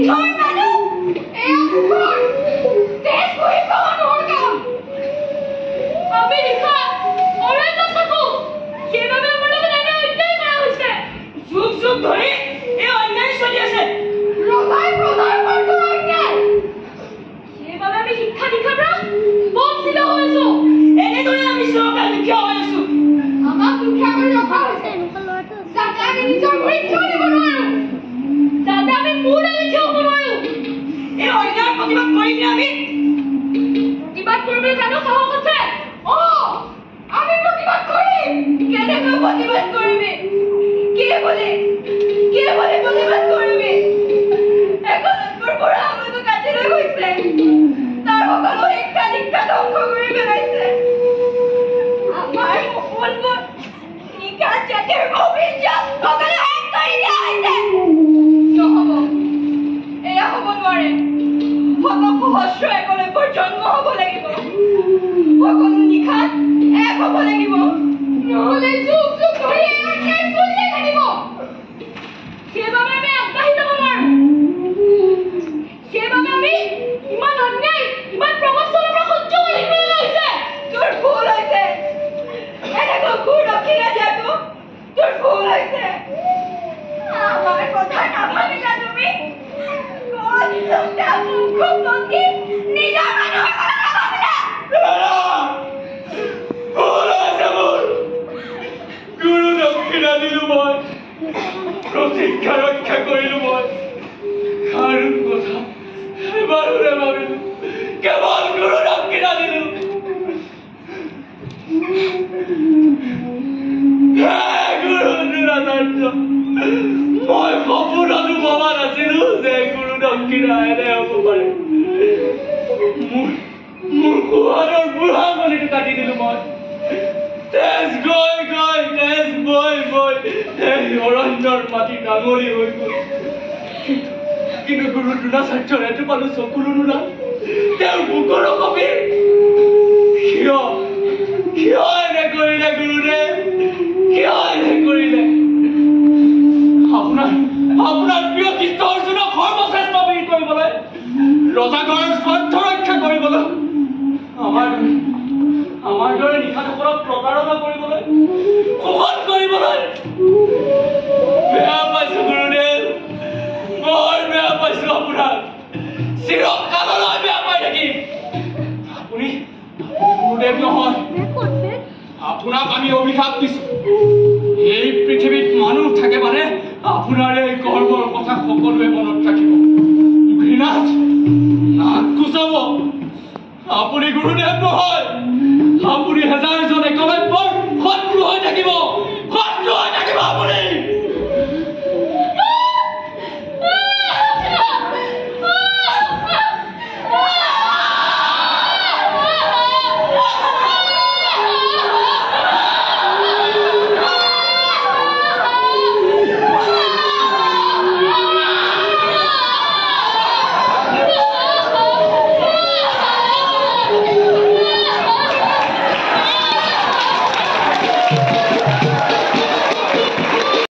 নিথৰ মানুহ এয়া কুকুৰ তেজ কৰি মানুহৰ কাম আমি নিশা অৰণ্যত থাকোঁ সেইবাবে আমাৰ লগত এনে অন্যায় কৰা হৈছে যুগ যুগ ধৰি এই অন্যায় চলি আছে ৰজাই প্ৰজাৰ ওপৰত অন্যায় সেইবাবে আমি শিক্ষা দীক্ষাৰ পৰা বঞ্চিত হৈছো এনেদৰে আমি চৰকাৰ দুখীয়া হৈ আছো আমাক দুখীয়া কৰি ৰখা হৈছে যাতে আমি নিজৰ ভৰিত থিয় দিব নোৱাৰো যাতে আমি মূৰ দাঙি থিয় হ'ব নোৱাৰো এই অন্যায়ৰ প্ৰতিবাদ কৰিমনে আমি প্ৰতিবাদ কৰিবলৈ জানো সাহস আছে আমি প্ৰতিবাদ কৰিম কেনেকৈ প্ৰতিবাদ কৰিবি কি বুলি প্ৰতিবাদ কৰিবি একলব্যৰ পৰা আমাক কাটি লৈ গৈছে তাৰ সকলো শিক্ষা দীক্ষা ধ্বংস কৰি পেলাইছে আমাৰ সপোনবোৰ নিশা জাতিৰ ভৱিষ্যত সকলো শেষ কৰি দিয়া হৈছে নহ'ব এয়া হ'ব নোৱাৰে সহস্ৰ একলব্যৰ জন্ম হ'ব লাগিব সকলো নিশাত এক হ'ব লাগিব নহ'লে যুগ যুগ ধৰি এই অন্যায় চলিয়ে থাকিব সেইবাবে আমি আগবাঢ়ি যাব নোৱাৰো সেইবাবে আমি ইমান অন্যায় ইমান প্ৰৱঞ্চনাৰ পৰা সহ্য কৰি থাকিব হৈছে তোৰ ভুল হৈছে এনেকৈ ঘূৰ দক্ষিণা দিয়াটো তোৰ ভুল হৈছে আমাৰ কথা নাভাবিলা তুমি নিজৰ মানুহৰ কথা নাভাবিলা গুৰু দক্ষিণা দিলো মই প্ৰতিজ্ঞা ৰক্ষা কৰিলো মই কাৰো কথা এবাৰো নাভাবিলো কেৱল গুৰু দক্ষিণা দিলো গুৰু দ্ৰোণাচাৰ্য মই সপোনতো ভবা নাছিলো যে গুৰু দক্ষিণা এনে হ'ব পাৰে মোৰ কুহাৰৰ বুঢ়া গলিটো কাটি দিলো মই তেজ গৈ গৈ তেজ বৈ বৈ এই অৰণ্যৰ মাটি ডাঙৰি হৈ গ'ল কিন্তু গুৰু দ্ৰোণাচাৰ্যৰ এটোপালো চকুলো নোলাল তেওঁৰ বুকুৰো কপি কিয় এনে কৰিলে গুৰুদেৱ কিয় এনে কৰিলে আপোনাৰ প্ৰিয় কৃষ্ণ অৰ্জুনক সৰ্বশ্ৰেষ্ঠ বীৰ কৰিবলৈ ৰজাঘৰৰ স্বাৰ্থ ৰক্ষা কৰিবলৈ আমাৰ দৰে নিশাসকলক প্ৰতাৰণা কৰিবলৈ শোষণ কৰিবলৈ বেয়া পাইছো গুৰুদেৱ বৰ বেয়া পাইছো আপোনাক চিৰকাললৈ বেয়া পাই থাকিম আপুনি গুৰুদেৱ নহয় আপোনাক আমি অভিশাপ দিছো এই পৃথিৱীত মানুহ থাকে মানে আপোনাৰ এই কৰ্মৰ কথা সকলোৱে মনত ৰাখিব ঘৃণাত নাক কুচাব আপুনি গুৰুদেৱ নহয় আপুনি হেজাৰজন একলব্যৰ শত্ৰু হৈ থাকিব আপুনি